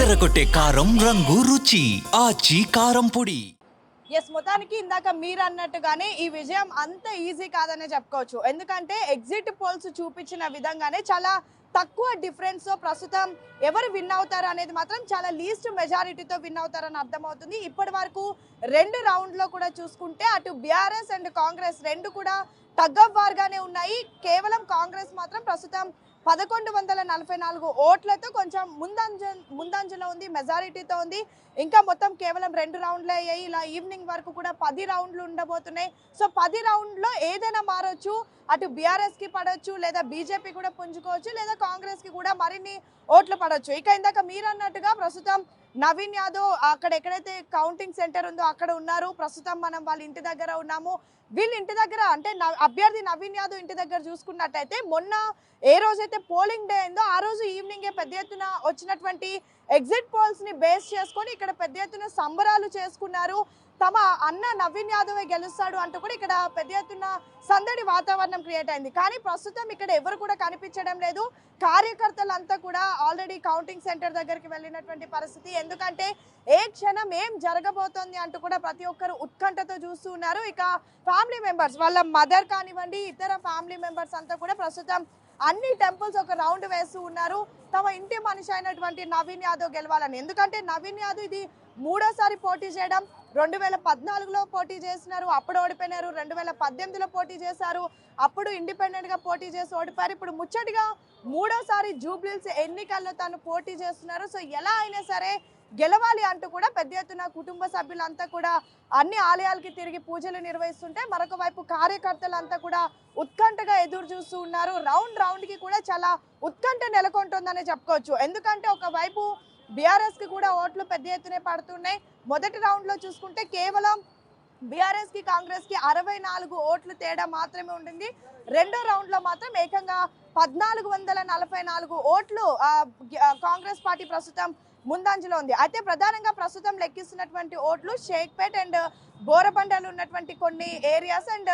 అదరగొట్టే కారం రంగు రుచి ఆచి కారం పొడి. ఎస్, మొత్తానికి ఇందాక మీరు అన్నట్టుగానే ఈ విజయం అంత ఈజీ కాదనే చెప్పుకోవచ్చు. ఎందుకంటే ఎగ్జిట్ పోల్స్ చూపించిన విధంగానే చాలా తక్కువ డిఫరెన్స్ తో ప్రస్తుతం ఎవరు విన్ అవుతారు అనేది మాత్రం చాలా లీస్ట్ మెజారిటీతో విన్ అవుతారని అర్థమవుతుంది. ఇప్పటి వరకు 2 రౌండ్లో కూడా చూసుకుంటే అటు బీఆర్ఎస్ అండ్ కాంగ్రెస్ రెండు కూడా టగ్ ఆఫ్ వార్ గానే ఉన్నాయి. కేవలం కాంగ్రెస్ మాత్రం ప్రస్తుతం 1144 ఓట్లతో కొంచెం ముందంజలో ఉంది, మెజారిటీతో ఉంది. ఇంకా మొత్తం కేవలం 2 రౌండ్లే అయ్యాయి. ఇలా ఈవినింగ్ వరకు కూడా 10 రౌండ్లు ఉండబోతున్నాయి. సో 10 రౌండ్లో ఏదైనా మారొచ్చు. అటు బీఆర్ఎస్కి పడవచ్చు, లేదా బీజేపీ కూడా పుంజుకోవచ్చు, లేదా కాంగ్రెస్కి కూడా మరిన్ని ఓట్లు పడవచ్చు. ఇక ఇందాక మీరు అన్నట్టుగా ప్రస్తుతం నవీన్ యాదవ్ అక్కడ ఎక్కడైతే కౌంటింగ్ సెంటర్ ఉందో అక్కడ ఉన్నారు. ప్రస్తుతం మనం వాళ్ళ ఇంటి దగ్గర ఉన్నాము. వీళ్ళ ఇంటి దగ్గర అంటే అభ్యర్థి నవీన్ యాదవ్ ఇంటి దగ్గర చూసుకున్నట్టయితే మొన్న ఏ రోజైతే పోలింగ్ డే అయిందో ఆ రోజు ఈవినింగే పెద్ద ఎత్తున వచ్చినటువంటి ఎగ్జిట్ పోల్స్ ని బేస్ చేసుకొని ఇక్కడ పెద్ద ఎత్తున సంబరాలు చేసుకున్నారు. తమ అన్న నవీన్ యాదవ్ గెలుస్తాడు అంటూ కూడా ఇక్కడ పెద్ద ఎత్తున సందడి వాతావరణం క్రియేట్ అయింది. కానీ ప్రస్తుతం ఇక్కడ ఎవరు కూడా కనిపించడం లేదు. కార్యకర్తలంతా కూడా ఆల్రెడీ కౌంటింగ్ సెంటర్ దగ్గరికి వెళ్ళినటువంటి పరిస్థితి. ఎందుకంటే ఏ క్షణం ఏం జరగబోతోంది అంటూ కూడా ప్రతి ఒక్కరు ఉత్కంఠతో చూస్తూ ఉన్నారు. ఇక ఫ్యామిలీ మెంబర్స్, వాళ్ళ మదర్ కానివ్వండి, ఇతర ఫ్యామిలీ మెంబర్స్ అంతా కూడా ప్రస్తుతం అన్ని టెంపుల్స్ ఒక రౌండ్ వేస్తూ ఉన్నారు తమ ఇంటి మనిషి అయినటువంటి నవీన్ యాదవ్ గెలవాలని. ఎందుకంటే నవీన్ యాదవ్ ఇది 3వ సారి పోటీ చేయడం. 2014లో పోటీ చేసినారు, అప్పుడు ఓడిపోయినారు. 2018లో పోటీ చేశారు, అప్పుడు ఇండిపెండెంట్ గా పోటీ చేసి ఓడిపోయారు. ఇప్పుడు ముచ్చటిగా 3వ సారి జూబ్లీహిల్స్ ఎన్నికల్లో తను పోటీ చేస్తున్నారు. సో ఎలా అయినా సరే గెలవాలి అంటూ కూడా పెద్ద ఎత్తున కుటుంబ సభ్యులంతా కూడా అన్ని ఆలయాలకి తిరిగి పూజలు నిర్వహిస్తుంటే, మరొక వైపు కార్యకర్తలంతా కూడా ఉత్కంఠగా ఎదురు చూస్తూ ఉన్నారు. రౌండ్ కి కూడా చాలా ఉత్కంఠ నెలకొంటుందనే చెప్పుకోవచ్చు. ఎందుకంటే ఒకవైపు బీఆర్ఎస్ కి కూడా ఓట్లు పెద్ద ఎత్తునే పడుతున్నాయి. మొదటి రౌండ్ లో చూసుకుంటే కేవలం బీఆర్ఎస్ కి కాంగ్రెస్ కి 64 ఓట్లు తేడా మాత్రమే ఉంటుంది. 2వ రౌండ్ లో మాత్రం ఏకంగా 1444 ఓట్లు కాంగ్రెస్ పార్టీ ప్రస్తుతం ముందంజలో ఉంది. అయితే ప్రధానంగా ప్రస్తుతం లెక్కిస్తున్నటువంటి ఓట్లు షేక్పేట్ అండ్ బోరబండలు ఉన్నటువంటి కొన్ని ఏరియాస్ అండ్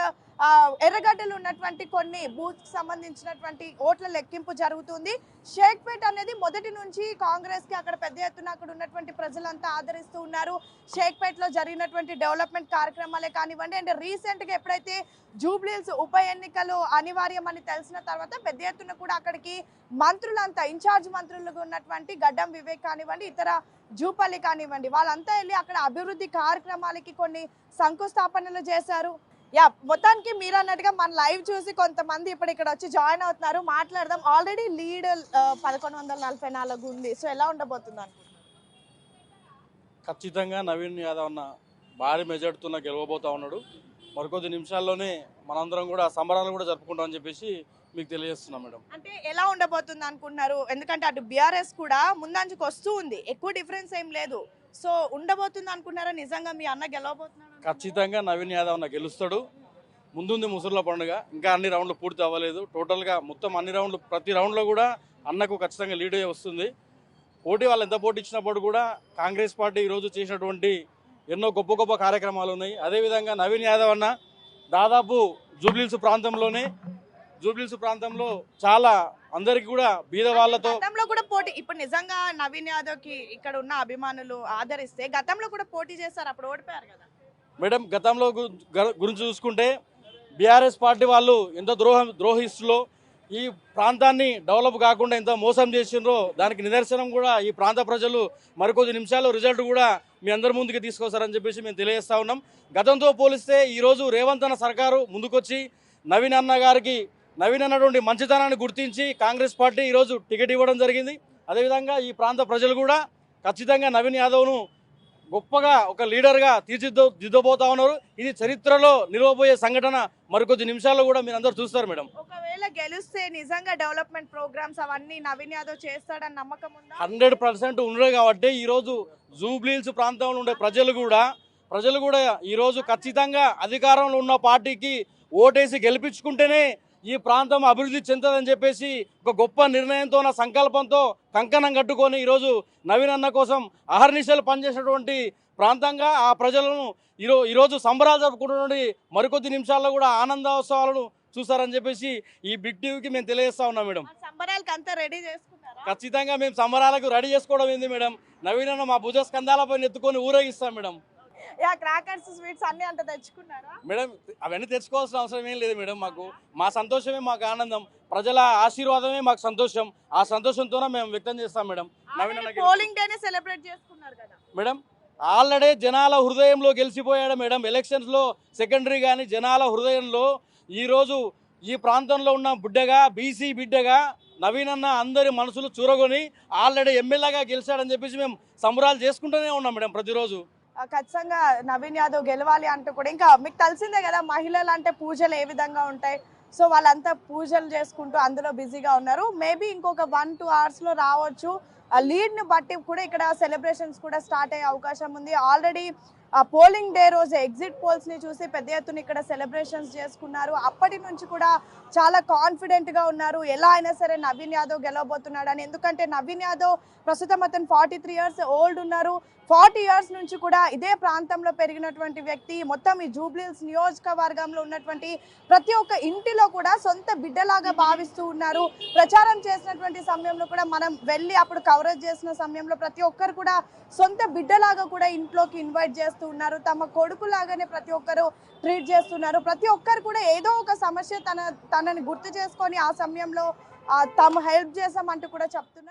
ఎర్రగడ్డలు ఉన్నటువంటి కొన్ని బూత్ సంబంధించినటువంటి ఓట్ల లెక్కింపు జరుగుతుంది. షేక్పేట్ అనేది మొదటి నుంచి కాంగ్రెస్ కి అక్కడ పెద్ద ఎత్తున అక్కడ ఉన్నటువంటి ప్రజలంతా ఆదరిస్తూ ఉన్నారు. షేక్పేట్ లో జరిగినటువంటి డెవలప్మెంట్ కార్యక్రమాలే కానివ్వండి, అండ్ రీసెంట్ గా ఎప్పుడైతే జూబ్లీహిల్స్ ఉప ఎన్నికలు అనివార్యమని తెలిసిన తర్వాత పెద్ద ఎత్తున కూడా అక్కడికి మంత్రులంతా, ఇన్ఛార్జ్ మంత్రులుగా ఉన్నటువంటి గడ్డం వివేక్ కానివ్వండి, ఇతర జూపల్లి కానివ్వండి, వాళ్ళంతా వెళ్ళి అక్కడ అభివృద్ధి కార్యక్రమాలకి కొన్ని శంకుస్థాపనలు చేశారు. యా, మొత్తానికి మీరు అన్నట్టుగా మన లైవ్ చూసి కొంతమంది ఇప్పుడు ఇక్కడ వచ్చి జాయిన్ అవుతున్నారు. మాట్లాడదాం. ఆల్రెడీ లీడ్ 1144 ఉంది. సో ఎలా ఉండబోతుంది అనుకుంటున్నారు? ఖచ్చితంగా నవీన్ యాదవ్ అన్న భారీ మెజార్టీతో గెలవబోతా ఉన్నాడు. మరికొద్ది నిమిషాల్లోనే మనందరం కూడా సంబరాలు కూడా జరుపుకుంటామని చెప్పేసి మీకు తెలియజేస్తున్నాం మేడం. అంటే ఎలా ఉండబోతుంది అనుకుంటున్నారు? ఎందుకంటే అటు బీఆర్ఎస్ కూడా ముందంజకు వస్తూ ఉంది, ఎక్కువ డిఫరెన్స్ ఏం లేదు. సో ఉండబోతుంది అనుకున్నారా? నిజంగా మీ అన్న గెలవబోతున్నాడు? ఖచ్చితంగా నవీన్ యాదవ్ అన్న గెలుస్తాడు. ముందుంది ముసుర్ల పండుగ, ఇంకా అన్ని రౌండ్లు పూర్తి అవ్వలేదు. టోటల్గా మొత్తం అన్ని రౌండ్లు, ప్రతి రౌండ్లో కూడా అన్నకు ఖచ్చితంగా లీడ్ అయ్యి వస్తుంది. పోటీ వాళ్ళు ఎంత పోటీ ఇచ్చినప్పుడు కూడా కాంగ్రెస్ పార్టీ ఈరోజు చేసినటువంటి ఎన్నో గొప్ప గొప్ప కార్యక్రమాలు ఉన్నాయి. అదేవిధంగా నవీన్ యాదవ్ అన్న దాదాపు జూబ్లీహిల్స్ ప్రాంతంలో చాలా అందరికి కూడా బీద వాళ్ళతో గతంలో కూడా పోటీ, ఇప్పుడు నిజంగా నవీన్ యాదవ్ కి ఇక్కడ ఉన్న అభిమానులు ఆదరిస్తే గతంలో కూడా పోటీ చేశారు, అప్పుడు ఓడిపోయారు కదా మేడం. గతంలో గురించి చూసుకుంటే బీఆర్ఎస్ పార్టీ వాళ్ళు ఎంత ద్రోహిస్తులో ఈ ప్రాంతాన్ని డెవలప్ కాకుండా ఎంత మోసం చేసిండ్రో దానికి నిదర్శనం కూడా ఈ ప్రాంత ప్రజలు మరికొద్ది నిమిషాల్లో రిజల్ట్ కూడా మీ అందరి ముందుకు తీసుకొస్తారని చెప్పేసి మేము తెలియజేస్తా ఉన్నాం. గతంతో పోలిస్తే ఈరోజు రేవంత్ అన్న సర్కారు ముందుకొచ్చి నవీన్ అన్నటువంటి మంచితనాన్ని గుర్తించి కాంగ్రెస్ పార్టీ ఈరోజు టికెట్ ఇవ్వడం జరిగింది. అదేవిధంగా ఈ ప్రాంత ప్రజలు కూడా ఖచ్చితంగా నవీన్ యాదవ్ను గొప్పగా ఒక లీడర్గా తీర్చిదిద్దబోతా ఉన్నారు. ఇది చరిత్రలో నిలవబోయే సంఘటన. మరికొద్ది నిమిషాల్లో కూడా మీరు అందరూ చూస్తారు మేడం. ఒకవేళ గెలిస్తే నిజంగా డెవలప్మెంట్ ప్రోగ్రామ్స్ అవన్నీ నవీన్ యాదవ్ చేస్తాడని నమ్మకం ఉందా? 100% ఉన్నాయి. కాబట్టి ఈరోజు జూబ్లీహిల్స్ ప్రాంతంలో ఉండే ప్రజలు కూడా ఈరోజు ఖచ్చితంగా అధికారంలో ఉన్న పార్టీకి ఓటేసి గెలిపించుకుంటేనే ఈ ప్రాంతం అభివృద్ధి చెందుతుందని చెప్పేసి ఒక గొప్ప నిర్ణయంతో, సంకల్పంతో కంకణం కట్టుకొని ఈరోజు నవీన్ అన్న కోసం అహర్నిశలు పనిచేసినటువంటి ప్రాంతంగా ఆ ప్రజలను ఈరోజు సంబరాలు జరుపుకుంటున్నటువంటి మరికొద్ది నిమిషాల్లో కూడా ఆనందోత్సవాలను చూస్తారని చెప్పేసి ఈ బిగ్ టీవీకి మేము తెలియజేస్తా ఉన్నాం మేడం. సంబరాలకి అంతా రెడీ చేసుకున్నారా? ఖచ్చితంగా మేము సంబరాలకు రెడీ చేసుకోవడం ఏంది మేడం. నవీన్ అన్న మా భుజ స్కంధాలపై ఎత్తుకొని ఊరేగిస్తాం మేడం. యా క్రాకర్స్ స్వీట్స్ అన్ని అంత తెచ్చుకున్నారా? మేడం అవన్నీ తెచ్చుకోవాల్సిన అవసరం ఏం లేదు మేడం. మా సంతోషమే మాకు ఆనందం, ప్రజల ఆశీర్వాదమే మాకు సంతోషం. ఆ సంతోషంతోనే మేము వ్యక్తం చేస్తాం మేడం. నవీన్ అన్న పోలింగ్ డేనే సెలబ్రేట్ చేసుకున్నారు కదా మేడం, ఆల్రెడీ జనాల హృదయంలో గెలిచిపోయాడు మేడం. ఎలక్షన్స్లో సెకండరీ కానీ జనాల హృదయంలో ఈరోజు ఈ ప్రాంతంలో ఉన్న బిడ్డగా, బీసీ బిడ్డగా నవీన్ అన్న అందరి మనసులు చూరగొని ఆల్రెడీ ఎమ్మెల్యేగా గెలిచాడని చెప్పేసి మేము సంబరాలు చేసుకుంటూనే ఉన్నాం మేడం ప్రతిరోజు. ఖచ్చితంగా నవీన్ యాదవ్ గెలవాలి అంటూ కూడా, ఇంకా మీకు తెలిసిందే కదా మహిళలు అంటే పూజలు ఏ విధంగా ఉంటాయి. సో వాళ్ళంతా పూజలు చేసుకుంటూ అందులో బిజీగా ఉన్నారు. మేబీ ఇంకొక 1-2 hours లో రావచ్చు. లీడ్ ని బట్టి కూడా ఇక్కడ సెలబ్రేషన్స్ కూడా స్టార్ట్ అయ్యే అవకాశం ఉంది. ఆల్రెడీ పోలింగ్ డే రోజు ఎగ్జిట్ పోల్స్ ని చూసి పెద్ద ఎత్తున ఇక్కడ సెలబ్రేషన్స్ చేసుకున్నారు. అప్పటి నుంచి కూడా చాలా కాన్ఫిడెంట్ గా ఉన్నారు, ఎలా అయినా సరే నవీన్ యాదవ్ గెలవబోతున్నాడు అని. ఎందుకంటే నవీన్ యాదవ్ ప్రస్తుతం అతను 43 years ఓల్డ్ ఉన్నారు. 40 years నుంచి కూడా ఇదే ప్రాంతంలో పెరిగినటువంటి వ్యక్తి. మొత్తం ఈ జూబ్లీహిల్స్ నియోజకవర్గంలో ఉన్నటువంటి ప్రతి ఒక్క ఇంటిలో కూడా సొంత బిడ్డలాగా భావిస్తూ ఉన్నారు. ప్రచారం చేసినటువంటి సమయంలో కూడా మనం వెళ్ళి అప్పుడు కవరేజ్ చేసిన సమయంలో ప్రతి ఒక్కరు కూడా సొంత బిడ్డలాగా కూడా ఇంట్లోకి ఇన్వైట్ చేస్తూ ఉన్నారు. తమ కొడుకులాగానే ప్రతి ఒక్కరు ట్రీట్ చేస్తున్నారు. ప్రతి ఒక్కరు కూడా ఏదో ఒక సమస్య తనని గుర్తు చేసుకొని ఆ సమయంలో తాము హెల్ప్ చేసామంటూ కూడా చెప్తున్నారు.